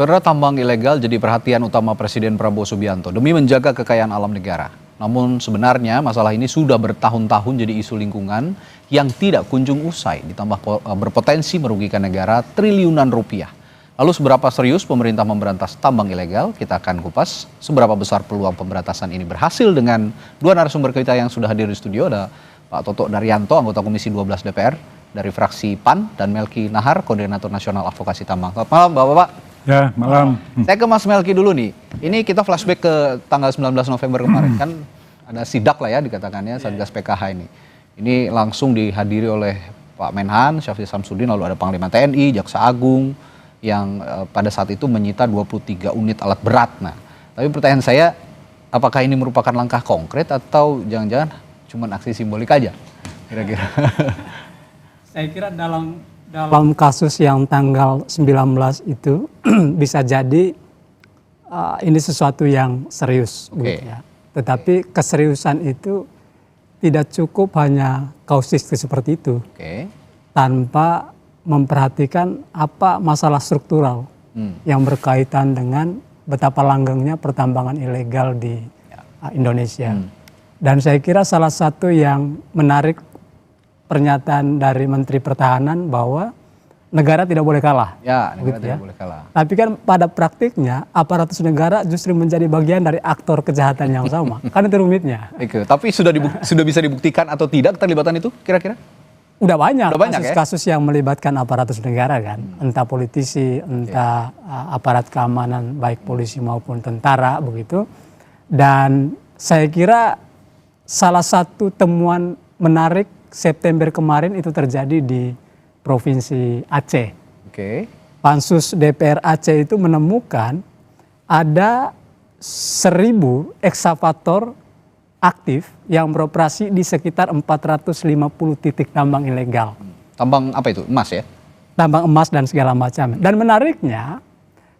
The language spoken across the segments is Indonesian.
Saudara, tambang ilegal jadi perhatian utama Presiden Prabowo Subianto demi menjaga kekayaan alam negara. Namun sebenarnya masalah ini sudah bertahun-tahun jadi isu lingkungan yang tidak kunjung usai, ditambah berpotensi merugikan negara triliunan rupiah. Lalu seberapa serius pemerintah memberantas tambang ilegal? Kita akan kupas seberapa besar peluang pemberantasan ini berhasil dengan dua narasumber kita yang sudah hadir di studio. Ada Pak Toto Daryanto, anggota Komisi 12 DPR dari fraksi PAN, dan Melki Nahar, Koordinator Nasional Advokasi Tambang. Selamat malam Bapak-Bapak. Ya, malam. Saya ke Mas Melki dulu nih. Ini kita flashback ke tanggal 19 November kemarin. Kan ada sidak lah ya dikatakannya, Satgas PKH ini. Ini langsung dihadiri oleh Pak Menhan, Syafri Samsudin, lalu ada Panglima TNI, Jaksa Agung, yang pada saat itu menyita 23 unit alat berat. Nah, tapi pertanyaan saya, apakah ini merupakan langkah konkret atau jangan-jangan cuma aksi simbolik aja? Kira-kira. Saya kira dalam kasus yang tanggal 19 itu bisa jadi ini sesuatu yang serius. Oke. Gitu ya. Tetapi keseriusan itu tidak cukup hanya kausistik seperti itu. Oke. Tanpa memperhatikan apa masalah struktural yang berkaitan dengan betapa langgengnya pertambangan ilegal di Indonesia. Dan saya kira salah satu yang menarik pernyataan dari Menteri Pertahanan bahwa negara tidak boleh kalah. Ya, negara gitu tidak ya. boleh kalah. Tapi kan pada praktiknya aparatus negara justru menjadi bagian dari aktor kejahatan yang sama. Kan itu rumitnya. Oke, tapi sudah bisa dibuktikan atau tidak keterlibatan itu kira-kira? Udah banyak Ya? kasus-kasus yang melibatkan aparatus negara kan. Entah politisi, entah aparat keamanan baik polisi maupun tentara begitu. Dan saya kira salah satu temuan menarik September kemarin itu terjadi di Provinsi Aceh. Oke. Pansus DPR Aceh itu menemukan ada 1.000 eksavator aktif yang beroperasi di sekitar 450 titik tambang ilegal. Tambang apa itu? Emas ya? Tambang emas dan segala macam. Dan menariknya,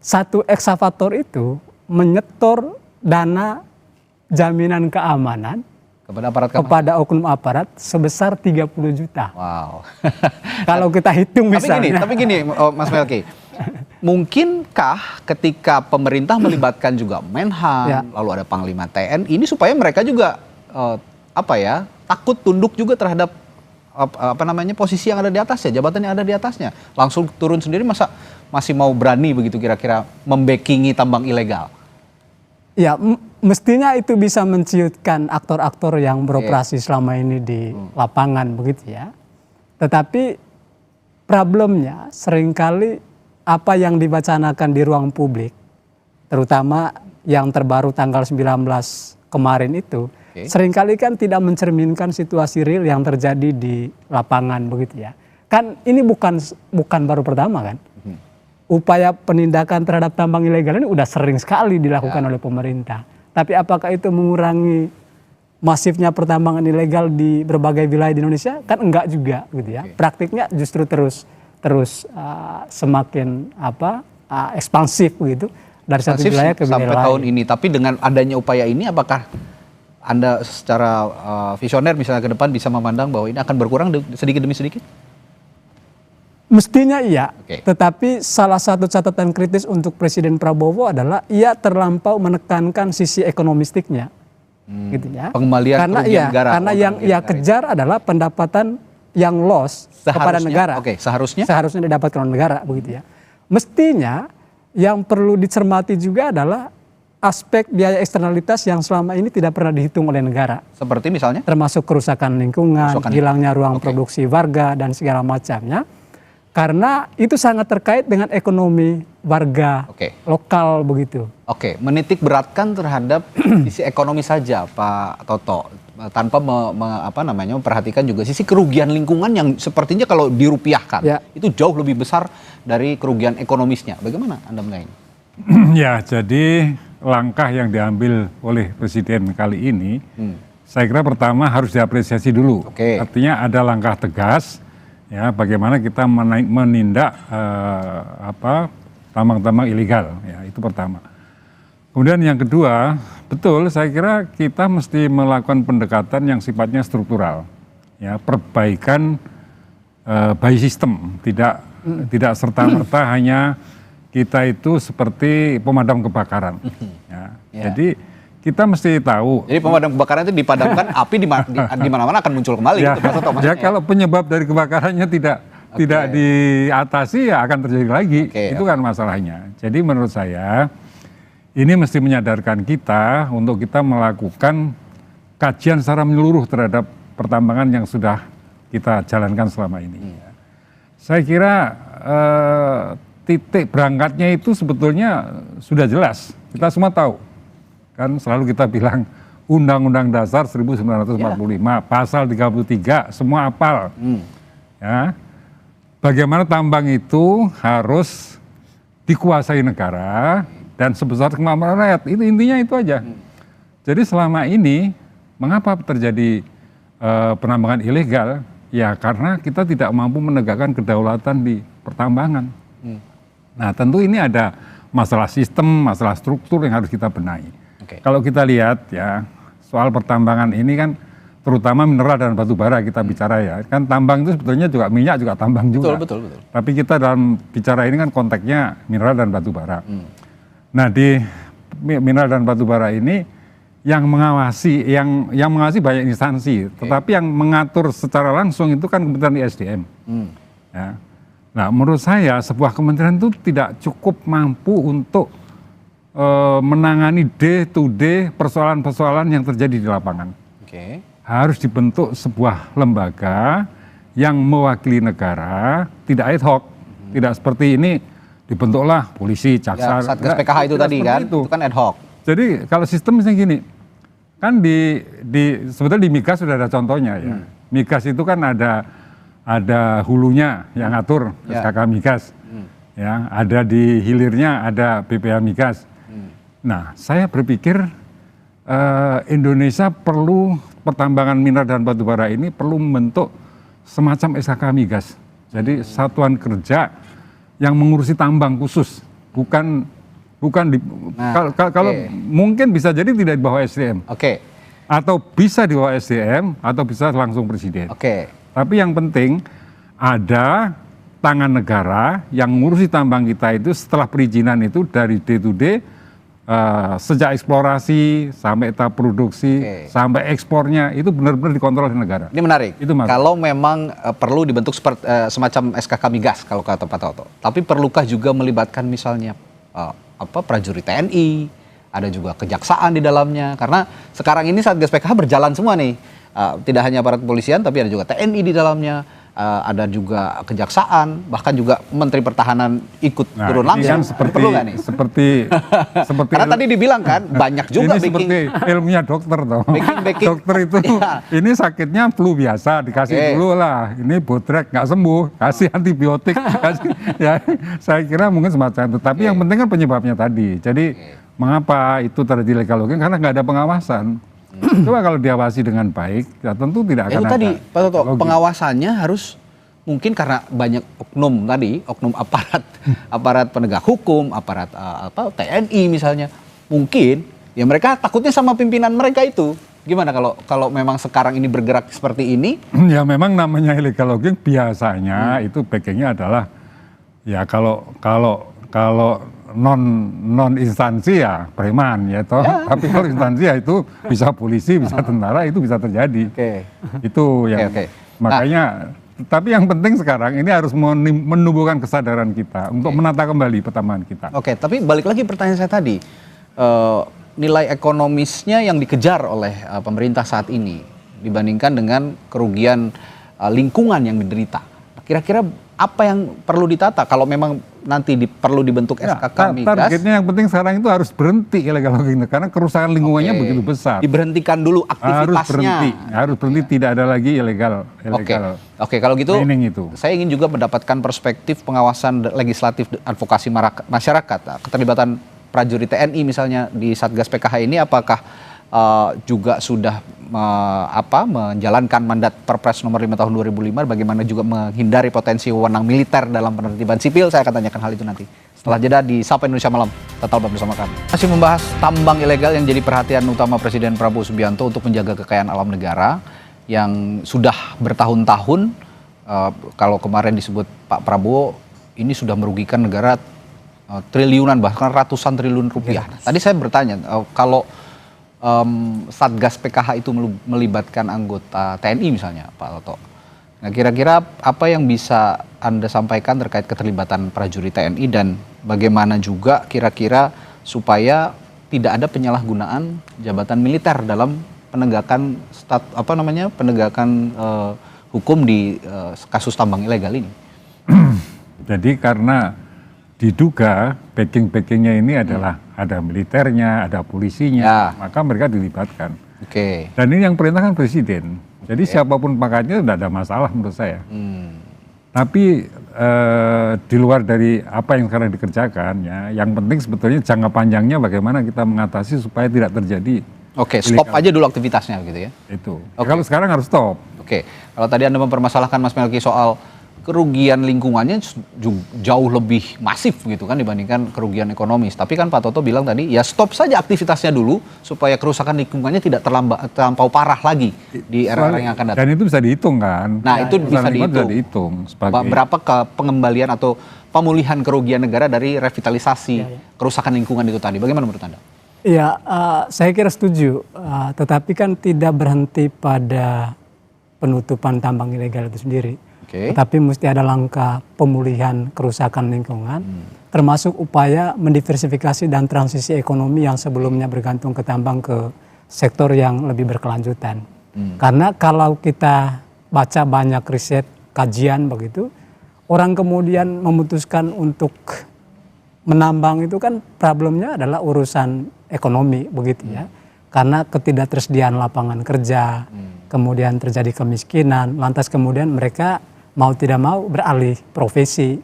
satu eksavator itu menyetor dana jaminan keamanan kepada oknum aparat sebesar 30 juta. Wow. Kalau kita hitung misalnya. Tapi gini Mas Melki, mungkinkah ketika pemerintah melibatkan juga Menhan, lalu ada Panglima TNI, ini supaya mereka juga takut tunduk juga terhadap posisi yang ada di atasnya, jabatan yang ada di atasnya, langsung turun sendiri, masa masih mau berani begitu kira-kira membackingi tambang ilegal? Ya, mestinya itu bisa menciutkan aktor-aktor yang beroperasi selama ini di lapangan begitu ya. Tetapi problemnya seringkali apa yang dibacanakan di ruang publik, terutama yang terbaru tanggal 19 kemarin itu, seringkali kan tidak mencerminkan situasi real yang terjadi di lapangan begitu ya. Kan ini bukan baru pertama kan. Upaya penindakan terhadap tambang ilegal ini udah sering sekali dilakukan oleh pemerintah. Tapi apakah itu mengurangi masifnya pertambangan ilegal di berbagai wilayah di Indonesia? Kan enggak juga gitu ya. Praktiknya justru terus semakin ekspansif begitu dari satu wilayah ke wilayah sampai lain. Tahun ini. Tapi dengan adanya upaya ini, apakah Anda secara visioner misalnya ke depan bisa memandang bahwa ini akan berkurang sedikit demi sedikit? Mestinya iya, tetapi salah satu catatan kritis untuk Presiden Prabowo adalah ia terlampau menekankan sisi ekonomistiknya, gitu ya. Pengembalian kerugian negara. Karena yang ia kejar adalah pendapatan yang loss kepada negara. Seharusnya didapatkan oleh negara, begitu ya. Mestinya yang perlu dicermati juga adalah aspek biaya eksternalitas yang selama ini tidak pernah dihitung oleh negara. Seperti misalnya? Termasuk kerusakan lingkungan, hilangnya ruang produksi warga dan segala macamnya. Karena itu sangat terkait dengan ekonomi warga lokal begitu. Menitik beratkan terhadap sisi ekonomi saja Pak Toto, tanpa memperhatikan juga sisi kerugian lingkungan yang sepertinya kalau dirupiahkan itu jauh lebih besar dari kerugian ekonomisnya. Bagaimana Anda melihat ini? Ya, jadi langkah yang diambil oleh Presiden kali ini, saya kira pertama harus diapresiasi dulu. Artinya ada langkah tegas. Ya, bagaimana kita menindak tambang-tambang ilegal, ya itu pertama. Kemudian yang kedua, betul saya kira kita mesti melakukan pendekatan yang sifatnya struktural, ya perbaikan by system, tidak serta-merta hanya kita itu seperti pemadam kebakaran. Ya. Ya. Jadi kita mesti tahu. Jadi pemadam kebakaran itu dipadamkan, api di mana-mana akan muncul kembali. Ya, gitu, Pak Toto, ya kalau penyebab dari kebakarannya tidak diatasi ya akan terjadi lagi. Itu kan masalahnya. Jadi menurut saya ini mesti menyadarkan kita untuk kita melakukan kajian secara menyeluruh terhadap pertambangan yang sudah kita jalankan selama ini. Saya kira titik berangkatnya itu sebetulnya sudah jelas. Kita semua tahu. Kan selalu kita bilang Undang-Undang Dasar 1945, pasal 33, semua hafal. Ya. Bagaimana tambang itu harus dikuasai negara dan sebesar kemampuan rakyat. Itu intinya itu aja. Jadi selama ini mengapa terjadi penambangan ilegal? Ya karena kita tidak mampu menegakkan kedaulatan di pertambangan. Nah tentu ini ada masalah sistem, masalah struktur yang harus kita benahi. Kalau kita lihat ya soal pertambangan ini kan terutama mineral dan batu bara kita bicara ya. Kan tambang itu sebetulnya juga minyak juga tambang juga. Betul. Tapi kita dalam bicara ini kan konteksnya mineral dan batu bara. Nah di mineral dan batu bara ini yang mengawasi banyak instansi, tetapi yang mengatur secara langsung itu kan Kementerian ISDM. Ya. Nah, menurut saya sebuah kementerian itu tidak cukup mampu untuk menangani day to day persoalan-persoalan yang terjadi di lapangan. Harus dibentuk sebuah lembaga yang mewakili negara, tidak ad hoc, tidak seperti ini dibentuklah polisi, jaksa. Ya, Satgas PKH itu tadi kan, itu kan ad hoc. Jadi kalau sistem misalnya gini, kan sebetulnya di migas sudah ada contohnya ya. Migas itu kan ada hulunya yang ngatur SKK migas, ya. Ada di hilirnya ada BPH migas. Nah, saya berpikir Indonesia perlu pertambangan mineral dan batu bara ini perlu membentuk semacam SKK migas. Jadi satuan kerja yang mengurusi tambang khusus, bukan kalau mungkin bisa jadi tidak di bawah SDM. Atau bisa di bawah SDM atau bisa langsung presiden. Tapi yang penting ada tangan negara yang ngurusi tambang kita itu setelah perizinan itu dari day to day sejak eksplorasi sampai tahap produksi sampai ekspornya itu benar-benar dikontrol oleh negara. Ini menarik. Itu kalau memang perlu dibentuk semacam SKK migas kalau kata Pak Toto. Tapi perlukah juga melibatkan misalnya prajurit TNI, ada juga kejaksaan di dalamnya. Karena sekarang ini Satgas PKH berjalan semua nih. Tidak hanya aparat kepolisian, tapi ada juga TNI di dalamnya. Ada juga kejaksaan, bahkan juga Menteri Pertahanan ikut turun langsung. Kan perlu nggak nih? Seperti Karena tadi dibilang kan, banyak juga ini seperti ilmunya dokter toh. Dokter itu ini sakitnya flu biasa, dikasih dulu lah. Ini botrek nggak sembuh, kasih antibiotik. Ya, saya kira mungkin semacam itu. Tapi yang penting kan penyebabnya tadi. Jadi mengapa itu terjadi illegal logging? Karena nggak ada pengawasan. Coba kalau diawasi dengan baik, ya tentu tidak akan ada. Tadi, Pak Toto, pengawasannya harus mungkin karena banyak oknum aparat penegak hukum, aparat TNI misalnya, mungkin ya mereka takutnya sama pimpinan mereka itu. Gimana kalau memang sekarang ini bergerak seperti ini? Ya memang namanya illegal logging biasanya itu backingnya adalah ya kalau non instansi ya preman ya toh. Tapi kalau instansi ya itu bisa polisi, bisa tentara, itu bisa terjadi. Itu yang makanya. Tapi yang penting sekarang ini harus menumbuhkan kesadaran kita untuk menata kembali pertambangan kita. Tapi balik lagi pertanyaan saya tadi, nilai ekonomisnya yang dikejar oleh pemerintah saat ini dibandingkan dengan kerugian lingkungan yang diderita. Kira-kira apa yang perlu ditata kalau memang nanti perlu dibentuk SKK migas? Targetnya yang penting sekarang itu harus berhenti illegal logging karena kerusakan lingkungannya begitu besar. Diberhentikan dulu aktivitasnya. Harus berhenti, tidak ada lagi illegal. Kalau gitu itu. Saya ingin juga mendapatkan perspektif pengawasan legislatif advokasi masyarakat. Keterlibatan prajurit TNI misalnya di Satgas PKH ini apakah juga sudah menjalankan mandat Perpres nomor 5 tahun 2005, bagaimana juga menghindari potensi wewenang militer dalam penertiban sipil. Saya akan tanyakan hal itu nanti setelah jeda di Sapa Indonesia Malam. Tetaplah bersama kami. Masih membahas tambang ilegal yang jadi perhatian utama Presiden Prabowo Subianto untuk menjaga kekayaan alam negara yang sudah bertahun-tahun. Kalau kemarin disebut Pak Prabowo ini sudah merugikan negara triliunan bahkan ratusan triliun rupiah. Tadi saya bertanya kalau Satgas PKH itu melibatkan anggota TNI misalnya, Pak Toto. Nah, kira-kira apa yang bisa Anda sampaikan terkait keterlibatan prajurit TNI dan bagaimana juga kira-kira supaya tidak ada penyalahgunaan jabatan militer dalam penegakan hukum di kasus tambang ilegal ini? Jadi karena diduga backing-backingnya ini adalah ada militernya, ada polisinya, maka mereka dilibatkan. Dan ini yang perintahkan presiden. Jadi siapapun pangkatnya tidak ada masalah menurut saya. Tapi di luar dari apa yang sekarang dikerjakan, ya, yang penting sebetulnya jangka panjangnya bagaimana kita mengatasi supaya tidak terjadi. Stop aja dulu aktivitasnya gitu ya. Itu. Kalau sekarang harus stop. Kalau tadi Anda mempermasalahkan Mas Melki soal kerugian lingkungannya jauh lebih masif gitu kan dibandingkan kerugian ekonomis. Tapi kan Pak Toto bilang tadi ya stop saja aktivitasnya dulu supaya kerusakan lingkungannya tidak terlampau parah lagi di era-era yang akan datang. Dan itu bisa dihitung kan. Nah, itu bisa dihitung. Berapa pengembalian atau pemulihan kerugian negara dari revitalisasi kerusakan lingkungan itu tadi. Bagaimana menurut Anda? Ya, saya kira setuju. Tetapi kan tidak berhenti pada penutupan tambang ilegal itu sendiri. Tetapi mesti ada langkah pemulihan kerusakan lingkungan, termasuk upaya mendiversifikasi dan transisi ekonomi yang sebelumnya bergantung ke tambang ke sektor yang lebih berkelanjutan. Karena kalau kita baca banyak riset, kajian begitu, orang kemudian memutuskan untuk menambang itu kan problemnya adalah urusan ekonomi begitu ya. Karena ketidaktersediaan lapangan kerja, kemudian terjadi kemiskinan, lantas kemudian mereka mau tidak mau beralih profesi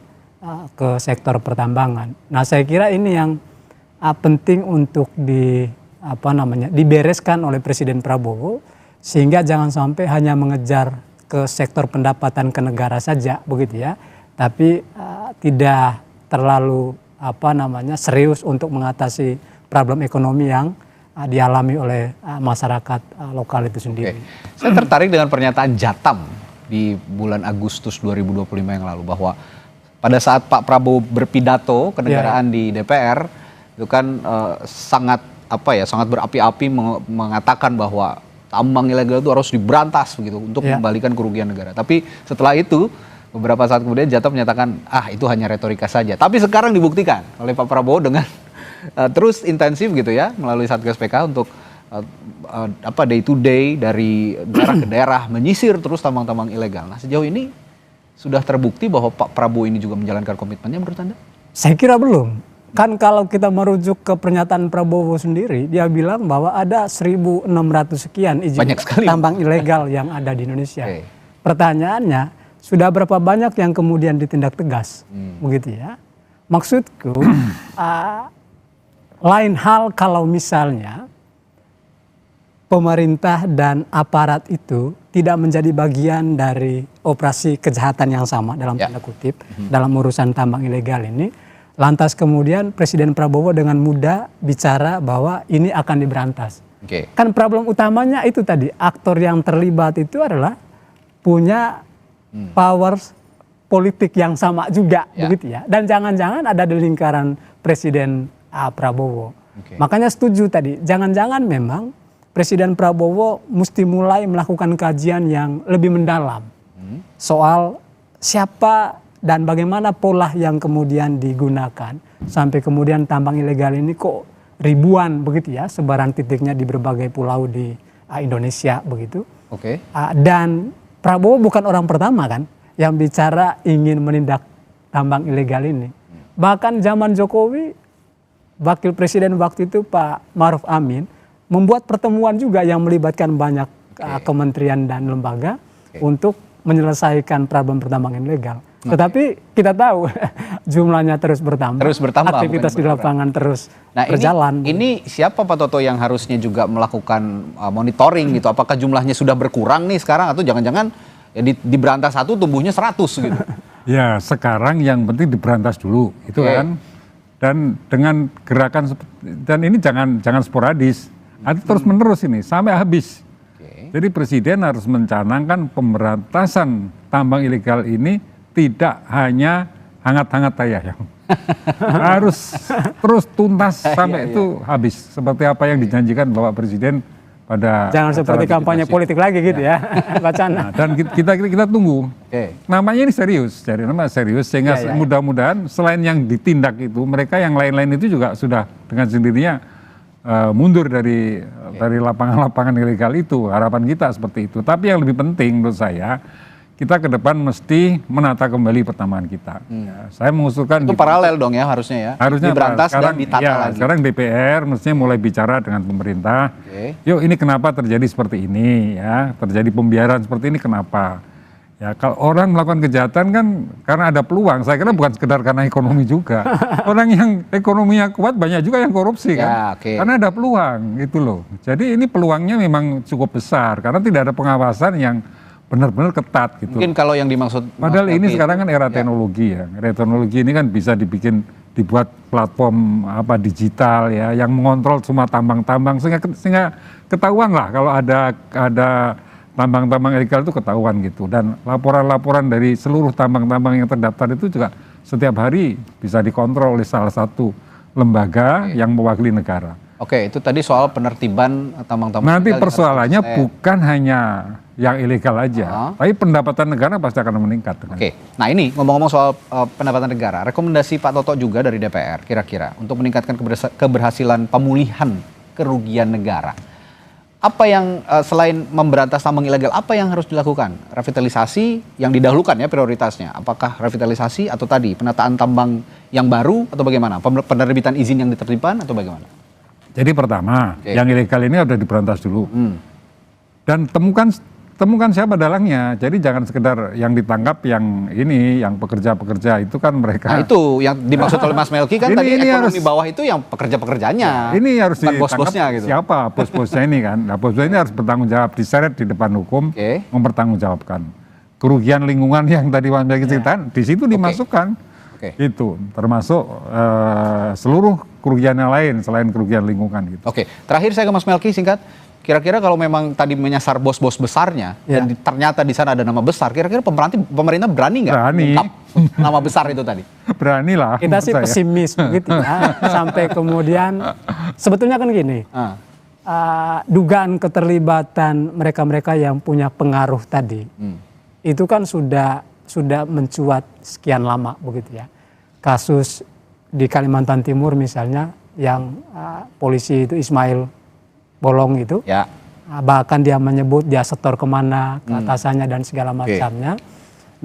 ke sektor pertambangan. Nah, saya kira ini yang penting untuk dibereskan oleh Presiden Prabowo sehingga jangan sampai hanya mengejar ke sektor pendapatan ke negara saja begitu ya, tapi tidak terlalu serius untuk mengatasi problem ekonomi yang dialami oleh masyarakat lokal itu sendiri. Saya tertarik dengan pernyataan Jatam di bulan Agustus 2025 yang lalu bahwa pada saat Pak Prabowo berpidato kenegaraan di DPR itu kan sangat berapi-api mengatakan bahwa tambang ilegal itu harus diberantas begitu untuk mengembalikan kerugian negara. Tapi setelah itu beberapa saat kemudian Jatam menyatakan itu hanya retorika saja. Tapi sekarang dibuktikan oleh Pak Prabowo dengan terus intensif gitu ya melalui Satgas PK untuk day to day dari daerah ke daerah menyisir terus tambang-tambang ilegal. Nah, sejauh ini sudah terbukti bahwa Pak Prabowo ini juga menjalankan komitmennya menurut Anda? Saya kira belum. Kan kalau kita merujuk ke pernyataan Prabowo sendiri, dia bilang bahwa ada 1.600 sekian izin tambang ilegal yang ada di Indonesia. Pertanyaannya, sudah berapa banyak yang kemudian ditindak tegas? Begitu ya. Maksudku, lain hal kalau misalnya pemerintah dan aparat itu tidak menjadi bagian dari operasi kejahatan yang sama dalam tanda kutip dalam urusan tambang ilegal ini, lantas kemudian Presiden Prabowo dengan mudah bicara bahwa ini akan diberantas. Kan problem utamanya itu tadi, aktor yang terlibat itu adalah punya power politik yang sama juga begitu ya, dan jangan-jangan ada di lingkaran Presiden Prabowo. Makanya setuju tadi, jangan-jangan memang Presiden Prabowo mesti mulai melakukan kajian yang lebih mendalam soal siapa dan bagaimana pola yang kemudian digunakan sampai kemudian tambang ilegal ini kok ribuan begitu ya, sebaran titiknya di berbagai pulau di Indonesia begitu. Dan Prabowo bukan orang pertama kan yang bicara ingin menindak tambang ilegal ini. Bahkan zaman Jokowi, Wakil Presiden waktu itu Pak Maruf Amin membuat pertemuan juga yang melibatkan banyak kementerian dan lembaga untuk menyelesaikan problem pertambangan ilegal. Tetapi kita tahu jumlahnya terus bertambah, aktivitas di lapangan terus berjalan. Ini siapa Pak Toto yang harusnya juga melakukan monitoring gitu? Apakah jumlahnya sudah berkurang nih sekarang atau jangan-jangan diberantas satu tumbuhnya 100 gitu? Ya sekarang yang penting diberantas dulu itu kan. Dan dengan gerakan dan ini jangan sporadis. Ada terus menerus ini sampai habis. Jadi presiden harus mencanangkan pemberantasan tambang ilegal ini tidak hanya hangat-hangat Harus terus tuntas sampai Iya, itu habis. Seperti apa yang dijanjikan Bapak Presiden pada Jangan acara seperti kampanye legislasi. politik lagi gitu ya, wacana. Nah, dan kita tunggu. Oke. Namanya ini serius, jadi nama serius sehingga Ya, ya. mudah-mudahan selain yang ditindak itu, mereka yang lain-lain itu juga sudah dengan sendirinya mundur dari lapangan-lapangan ilegal itu. Harapan kita seperti itu. Tapi yang lebih penting menurut saya, kita ke depan mesti menata kembali pertamahan kita. Ya, saya mengusulkan Itu paralel dong ya harusnya ya. harusnya diberantas dan ditata ya, lagi. sekarang DPR mestinya mulai bicara dengan pemerintah. Oke. Yuk, ini kenapa terjadi seperti ini ya, terjadi pembiaran seperti ini kenapa? Ya, kalau orang melakukan kejahatan kan karena ada peluang. Saya kira bukan sekedar karena ekonomi juga. Orang yang ekonominya kuat banyak juga yang korupsi kan. Ya, oke. Karena ada peluang gitu loh. Jadi ini peluangnya memang cukup besar karena tidak ada pengawasan yang benar-benar ketat gitu. Mungkin kalau yang dimaksud Padahal Mas ini Melki sekarang kan era ya. teknologi ya. Era teknologi ini kan bisa dibuat platform digital ya yang mengontrol semua tambang-tambang sehingga ketahuan lah kalau ada tambang-tambang ilegal itu ketahuan gitu. Dan laporan-laporan dari seluruh tambang-tambang yang terdaftar itu juga setiap hari bisa dikontrol oleh salah satu lembaga yang mewakili negara. Oke, itu tadi soal penertiban tambang-tambang. Nanti ilegal. persoalannya bukan hanya yang ilegal aja, tapi pendapatan negara pasti akan meningkat. Oke, nah ini ngomong-ngomong soal pendapatan negara, rekomendasi Pak Toto juga dari DPR kira-kira untuk meningkatkan keberhasilan pemulihan kerugian negara. Apa yang selain memberantas tambang ilegal, apa yang harus dilakukan? Revitalisasi yang didahulukan ya prioritasnya. Apakah revitalisasi atau tadi penataan tambang yang baru atau bagaimana? Penerbitan izin yang ditertibkan atau bagaimana? Jadi pertama, yang ilegal ini sudah diberantas dulu. Dan temukan siapa dalangnya. Jadi jangan sekedar yang ditangkap yang pekerja-pekerja itu kan mereka. Nah itu yang dimaksud oleh Mas Melki kan tadi ekonomi harus, bawah itu yang pekerja-pekerjanya. Ini harus bukan ditangkap bos-bosnya gitu. Siapa bos-bosnya ini kan. Nah bos-bosnya ini harus bertanggung jawab, diseret di depan hukum, mempertanggungjawabkan. Kerugian lingkungan yang tadi Mas Melki ceritakan, di situ dimasukkan. Itu termasuk seluruh kerugian yang lain selain kerugian lingkungan gitu. Oke, terakhir saya ke Mas Melki singkat. Kira-kira kalau memang tadi menyasar bos-bos besarnya dan ternyata di sana ada nama besar, kira-kira pemerintah berani nggak mengungkap nama besar itu tadi? Berani lah. Kita sih pesimis begitu ya. Sampai kemudian sebetulnya kan gini, dugaan keterlibatan mereka-mereka yang punya pengaruh tadi, itu kan sudah mencuat sekian lama begitu ya. Kasus di Kalimantan Timur misalnya yang polisi itu Ismail Bolong itu, bahkan dia menyebut dia setor kemana ke atasannya dan segala macamnya.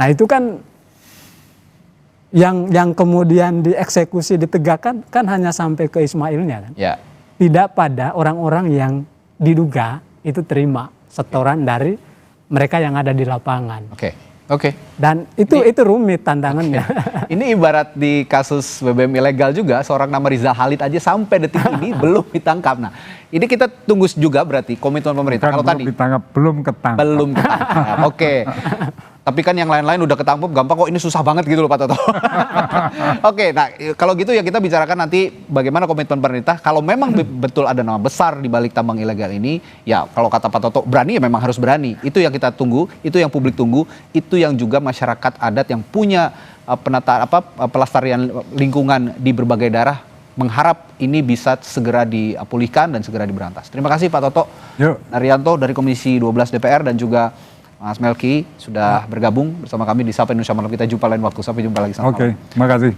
Nah itu kan yang kemudian dieksekusi ditegakkan kan hanya sampai ke Ismailnya kan. Tidak pada orang-orang yang diduga itu terima setoran dari mereka yang ada di lapangan. Dan itu rumit tantangannya. Ini ibarat di kasus BBM ilegal juga, seorang nama Rizal Khalid aja sampai detik ini belum ditangkap. Nah, ini kita tunggu juga berarti komitmen pemerintah. Kalau tadi belum ketangkap. Belum ketangkap. Oke. Tapi kan yang lain-lain udah ketangkep gampang kok, ini susah banget gitu loh Pak Toto. Oke, nah kalau gitu ya kita bicarakan nanti bagaimana komitmen pemerintah. Kalau memang betul ada nama besar di balik tambang ilegal ini, ya kalau kata Pak Toto berani ya memang harus berani. Itu yang kita tunggu, itu yang publik tunggu, itu yang juga masyarakat adat yang punya pelestarian lingkungan di berbagai daerah mengharap ini bisa segera dipulihkan dan segera diberantas. Terima kasih Pak Toto Naryanto dari Komisi 12 DPR dan juga Mas Melki sudah bergabung bersama kami di Sapa Indonesia Malam. Kita jumpa lain waktu. Sampai jumpa lagi. Oke, terima kasih.